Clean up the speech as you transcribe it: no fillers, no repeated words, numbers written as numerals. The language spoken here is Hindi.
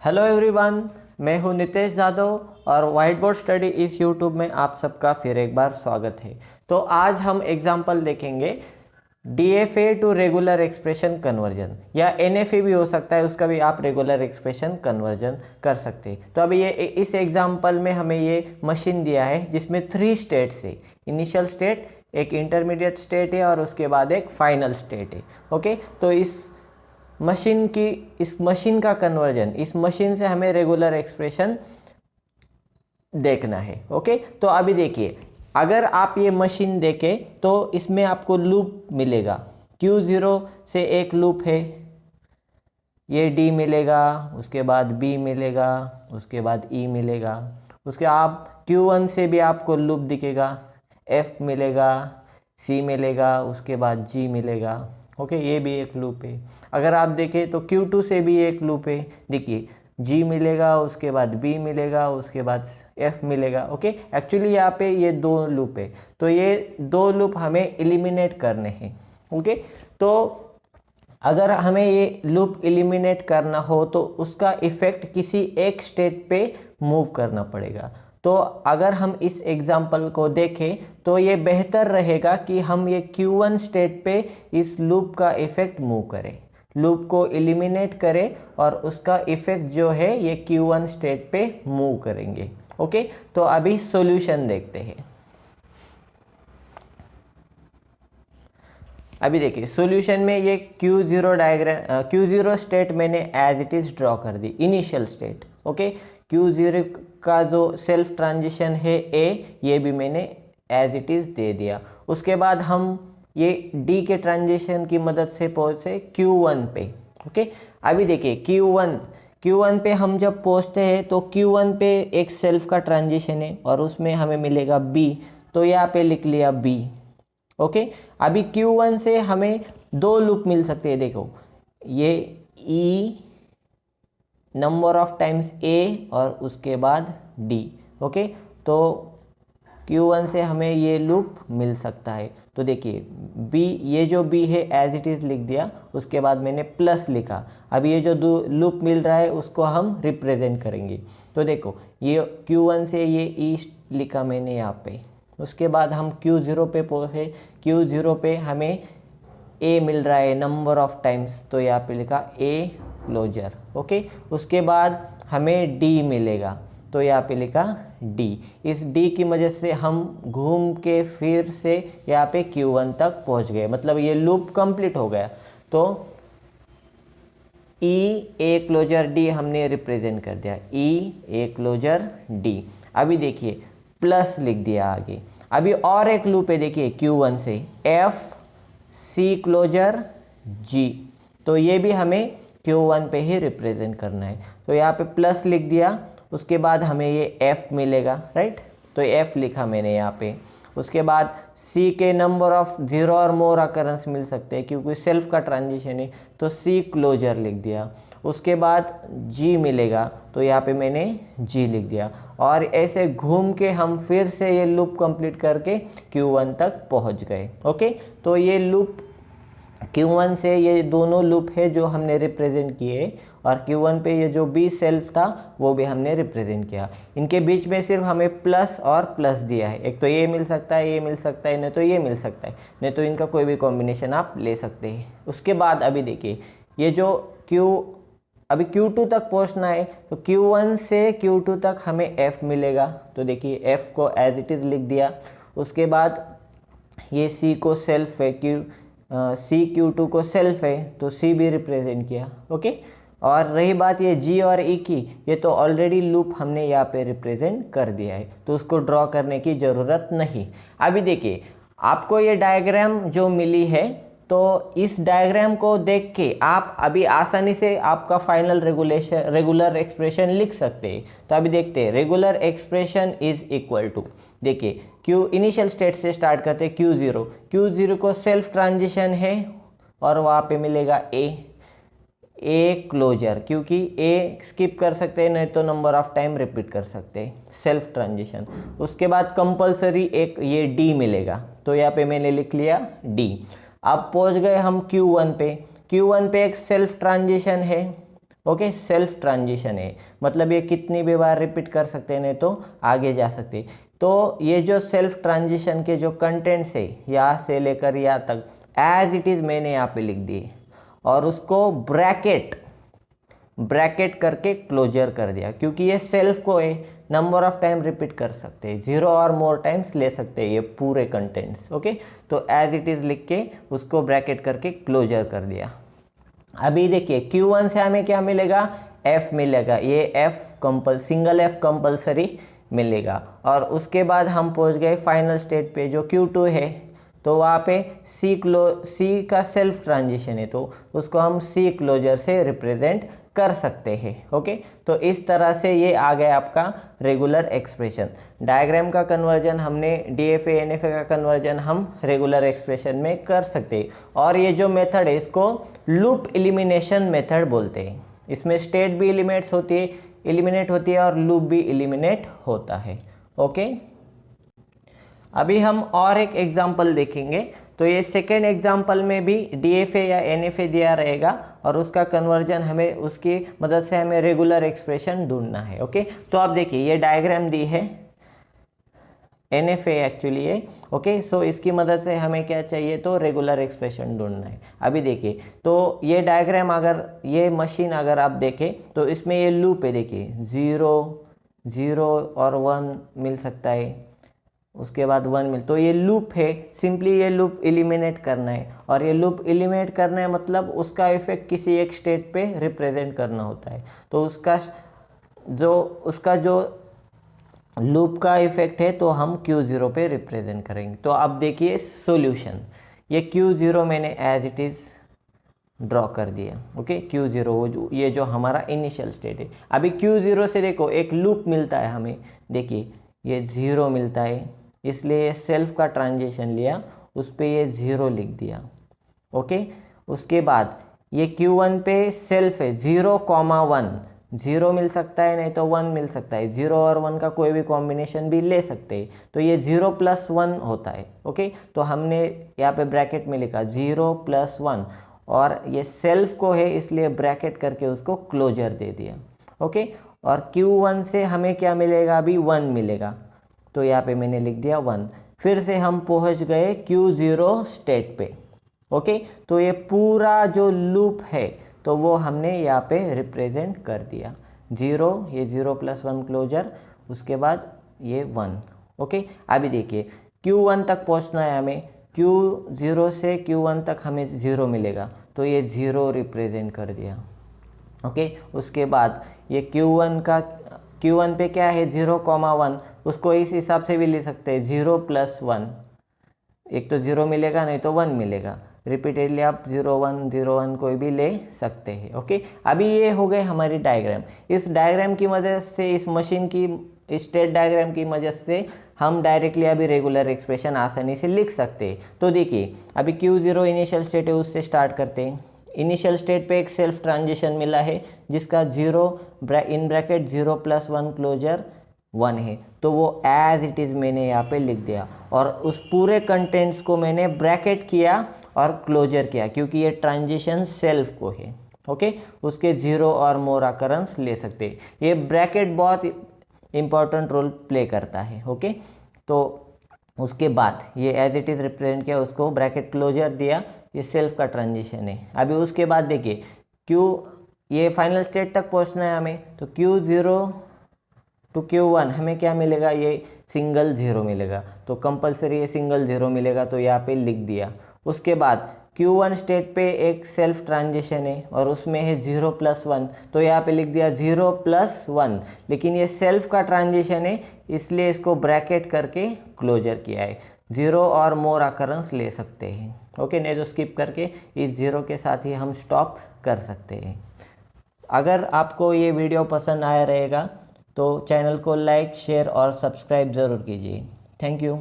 हेलो एवरीवन, मैं हूं नितेश यादव और व्हाइट बोर्ड स्टडी इस यूट्यूब में आप सबका फिर एक बार स्वागत है। तो आज हम एग्जांपल देखेंगे DFA to regular expression conversion, या एनएफए भी हो सकता है, उसका भी आप रेगुलर एक्सप्रेशन कन्वर्जन कर सकते हैं। तो अभी ये इस एग्जांपल में हमें ये मशीन दिया है जिसमें 3 स्टेट्स है। इनिशियल स्टेट, एक इंटरमीडिएट स्टेट है और उसके बाद एक फाइनल स्टेट है। ओके, तो इस मशीन का कन्वर्जन, इस मशीन से हमें रेगुलर एक्सप्रेशन देखना है। ओके, तो अभी देखिए, अगर आप ये मशीन देखें तो इसमें आपको लूप मिलेगा। Q0 से एक लूप है, ये D मिलेगा, उसके बाद B मिलेगा, उसके बाद E मिलेगा, उसके आप Q1 से भी आपको लूप दिखेगा, F मिलेगा, C मिलेगा, उसके बाद G मिलेगा। ओके, ये भी एक लूप है। अगर आप देखें तो Q2 से भी एक लूप है, देखिए G मिलेगा, उसके बाद B मिलेगा, उसके बाद F मिलेगा। ओके, एक्चुअली यहाँ पे ये 2 लूप है, तो ये 2 लूप हमें एलिमिनेट करने हैं। ओके, तो अगर हमें ये लूप एलिमिनेट करना हो तो उसका इफेक्ट किसी एक स्टेट पे मूव करना पड़ेगा। तो अगर हम इस एग्जाम्पल को देखें तो ये बेहतर रहेगा कि हम ये Q1 स्टेट पे इस लूप का इफेक्ट मूव करें, लूप को एलिमिनेट करें और उसका इफेक्ट जो है ये Q1 स्टेट पे मूव करेंगे। ओके, तो अभी सॉल्यूशन देखते हैं। अभी देखिए सॉल्यूशन में ये Q0 स्टेट मैंने एज इट इज ड्रॉ कर दी, इनिशियल स्टेट। ओके, Q0 का जो सेल्फ ट्रांजिशन है A, ये भी मैंने एज इट इज दे दिया। उसके बाद हम ये D के ट्रांजिशन की मदद से पहुंचे Q1 पे। ओके, अभी देखिए Q1 पे हम जब पहुंचते हैं तो Q1 पे एक सेल्फ का ट्रांजिशन है और उसमें हमें मिलेगा B, तो यहाँ पे लिख लिया B। ओके, अभी Q1 से हमें 2 लूप मिल सकते हैं। देखो ये E number of times A और उसके बाद D। ओके, तो Q1 से हमें ये लूप मिल सकता है। तो देखिए B, ये जो B है एज इट इज़ लिख दिया, उसके बाद मैंने प्लस लिखा। अब ये जो लूप मिल रहा है उसको हम रिप्रेजेंट करेंगे। तो देखो ये Q1 से ये E लिखा मैंने यहाँ पे। उसके बाद हम Q0 पे पहुँचे, Q0 पे हमें A मिल रहा है नंबर ऑफ टाइम्स, तो यहाँ पे लिखा A क्लोजर। ओके, उसके बाद हमें D मिलेगा, तो यहाँ पे लिखा D। इस D की वजह से हम घूम के फिर से यहाँ पे Q1 तक पहुँच गए, मतलब ये लूप कंप्लीट हो गया। तो E A क्लोजर D हमने रिप्रेजेंट कर दिया, E A क्लोजर D। अभी देखिए प्लस लिख दिया आगे। अभी और एक लूप है, देखिए Q1 से F C क्लोजर G, तो ये भी हमें Q1 पे ही रिप्रेजेंट करना है। तो यहाँ पे प्लस लिख दिया, उसके बाद हमें ये F मिलेगा, राइट, तो F लिखा मैंने यहाँ पे। उसके बाद C के नंबर ऑफ 0 और मोर अकरेंस मिल सकते हैं क्योंकि सेल्फ का ट्रांजिशन है, तो C क्लोजर लिख दिया। उसके बाद G मिलेगा, तो यहाँ पे मैंने G लिख दिया। और ऐसे घूम के हम फिर से ये लूप कंप्लीट करके Q1 तक पहुँच गए। ओके, तो ये लूप Q1 से ये दोनों लूप है जो हमने रिप्रेजेंट किए, और Q1 पे ये जो B सेल्फ था वो भी हमने रिप्रेजेंट किया। इनके बीच में सिर्फ हमें प्लस और प्लस दिया है, एक तो ये मिल सकता है, ये मिल सकता है, नहीं तो ये मिल सकता है, नहीं तो इनका कोई भी कॉम्बिनेशन आप ले सकते हैं। उसके बाद अभी देखिए ये जो अभी Q2 तक पहुंचना है, तो Q1 से Q2 तक हमें F मिलेगा, तो देखिए F को एज इट इज़ लिख दिया। उसके बाद ये C को सेल्फ है, C Q2 को सेल्फ है, तो C भी रिप्रेजेंट किया। ओके, और रही बात ये G और E की, ये तो ऑलरेडी लूप हमने यहाँ पे रिप्रेजेंट कर दिया है, तो उसको ड्रॉ करने की ज़रूरत नहीं। अभी देखिए आपको ये डायग्राम जो मिली है, तो इस डायग्राम को देख के आप अभी आसानी से आपका फाइनल रेगुलर एक्सप्रेशन लिख सकते हैं। तो अभी देखते हैं, regular expression is equal to, देखिए इनिशियल स्टेट से स्टार्ट करते हैं Q0 को सेल्फ ट्रांजिशन है और वहाँ पे मिलेगा A क्लोजर, क्योंकि A स्किप कर सकते हैं, नहीं तो नंबर ऑफ टाइम रिपीट कर सकते हैं, सेल्फ ट्रांजिशन। उसके बाद कंपलसरी एक ये D मिलेगा, तो यहाँ पे मैंने लिख लिया D। अब पहुंच गए हम Q1 पे एक सेल्फ ट्रांजिशन है, ओके, सेल्फ ट्रांजिशन है, मतलब ये कितनी भी बार रिपीट कर सकते हैं, नहीं तो आगे जा सकते। तो ये जो सेल्फ ट्रांजिशन के जो कंटेंट्स है यहाँ से लेकर यहाँ तक एज इट इज़ मैंने यहाँ पे लिख दिए और उसको ब्रैकेट करके क्लोजर कर दिया, क्योंकि ये सेल्फ को है नंबर ऑफ टाइम रिपीट कर सकते हैं, 0 और मोर टाइम्स ले सकते हैं ये पूरे कंटेंट्स। ओके, तो एज इट इज़ लिख के उसको ब्रैकेट करके क्लोजर कर दिया। अभी देखिए Q1 से हमें क्या मिलेगा, F मिलेगा, ये F सिंगल F कंपल्सरी मिलेगा। और उसके बाद हम पहुंच गए फाइनल स्टेट पे जो Q2 है, तो वहाँ पे C का सेल्फ ट्रांजिशन है, तो उसको हम C क्लोजर से रिप्रेजेंट कर सकते हैं। ओके, तो इस तरह से ये आ गया आपका रेगुलर एक्सप्रेशन। डायग्राम का कन्वर्जन हमने DFA NFA का कन्वर्जन हम रेगुलर एक्सप्रेशन में कर सकते हैं। और ये जो मेथड है इसको लूप एलिमिनेशन मेथड बोलते हैं। इसमें स्टेट भी एलिमिनेट होती है और लूप भी एलिमिनेट होता है। ओके, अभी हम और एक एग्जाम्पल देखेंगे। तो ये सेकेंड एग्जाम्पल में भी DFA या NFA दिया रहेगा और उसका कन्वर्जन हमें उसकी मदद से हमें रेगुलर एक्सप्रेशन ढूंढना है। ओके, तो आप देखिए ये डायग्राम दी है NFA एक्चुअली है। ओके, सो इसकी मदद से हमें क्या चाहिए, तो रेगुलर एक्सप्रेशन ढूंढना है। अभी देखिए, तो ये डायग्राम अगर ये मशीन अगर आप देखें तो इसमें ये लूप है, देखिए 0 और 1 मिल सकता है, उसके बाद 1 मिल, तो ये लूप है। सिंपली ये लूप एलिमिनेट करना है, और ये लूप एलिमिनेट करना है मतलब उसका इफेक्ट किसी एक स्टेट पे रिप्रेजेंट करना होता है। तो उसका जो लूप का इफेक्ट है तो हम Q0 पे रिप्रेजेंट करेंगे। तो अब देखिए सॉल्यूशन, ये Q0 मैंने एज इट इज़ ड्रॉ कर दिया। ओके, Q0 ये जो हमारा इनिशियल स्टेट है। अभी Q0 से देखो एक लूप मिलता है हमें, देखिए ये 0 मिलता है, इसलिए सेल्फ का ट्रांजिशन लिया, उस पर ये 0 लिख दिया। ओके, उसके बाद ये Q1 पे सेल्फ है 0,1, 0 मिल सकता है नहीं तो 1 मिल सकता है, 0 और 1 का कोई भी कॉम्बिनेशन भी ले सकते हैं, तो ये 0+1 होता है। ओके, तो हमने यहाँ पे ब्रैकेट में लिखा 0+1 और ये सेल्फ को है इसलिए ब्रैकेट करके उसको क्लोजर दे दिया। ओके, और Q1 से हमें क्या मिलेगा, अभी 1 मिलेगा, तो यहाँ पे मैंने लिख दिया 1। फिर से हम पहुँच गए Q0 स्टेट पे। ओके, तो ये पूरा जो लूप है तो वो हमने यहाँ पे रिप्रेजेंट कर दिया, 0, ये 0+1 क्लोजर, उसके बाद ये 1। ओके, अभी देखिए Q1 तक पहुँचना है हमें, Q0 से Q1 तक हमें 0 मिलेगा, तो ये 0 रिप्रेजेंट कर दिया। ओके, उसके बाद ये Q1 पे क्या है 0,1, उसको इस हिसाब से भी ले सकते हैं 0+1, एक तो 0 मिलेगा नहीं तो 1 मिलेगा, रिपीटेडली आप 0,1 कोई भी ले सकते हैं। ओके, अभी ये हो गए हमारी डायग्राम। इस डायग्राम की मदद से, इस मशीन की स्टेट डायग्राम की मदद से हम डायरेक्टली अभी रेगुलर एक्सप्रेशन आसानी से लिख सकते हैं। तो देखिए अभी Q0 इनिशियल स्टेट है, उससे स्टार्ट करते हैं। इनिशियल स्टेट पे एक सेल्फ ट्रांजिशन मिला है जिसका 0+1 क्लोजर 1 है, तो वो एज इट इज़ मैंने यहाँ पे लिख दिया और उस पूरे कंटेंट्स को मैंने ब्रैकेट किया और क्लोजर किया, क्योंकि ये ट्रांजिशन सेल्फ को है। ओके, उसके 0 और मोर अकरेंस ले सकते हैं। ये ब्रैकेट बहुत इंपॉर्टेंट रोल प्ले करता है। ओके, तो उसके बाद ये एज इट इज़ रिप्रेजेंट किया, उसको ब्रैकेट क्लोजर दिया, ये सेल्फ का ट्रांजिशन है। अभी उसके बाद देखिए ये फाइनल स्टेट तक पहुंचना है हमें, तो Q0 टू Q1 हमें क्या मिलेगा, ये सिंगल 0 मिलेगा, तो कंपलसरी ये सिंगल 0 मिलेगा, तो यहाँ पे लिख दिया। उसके बाद Q1 स्टेट पे एक सेल्फ ट्रांजिशन है और उसमें है 0+1, तो यहाँ पे लिख दिया 0+1, लेकिन ये सेल्फ का ट्रांजिशन है इसलिए इसको ब्रैकेट करके क्लोजर किया है। 0 और मोर अकरेंस ले सकते हैं। ओके, नहीं तो स्किप करके इस 0 के साथ ही हम स्टॉप कर सकते हैं। अगर आपको ये वीडियो पसंद आया रहेगा तो चैनल को लाइक, शेयर और सब्सक्राइब ज़रूर कीजिए। Thank you.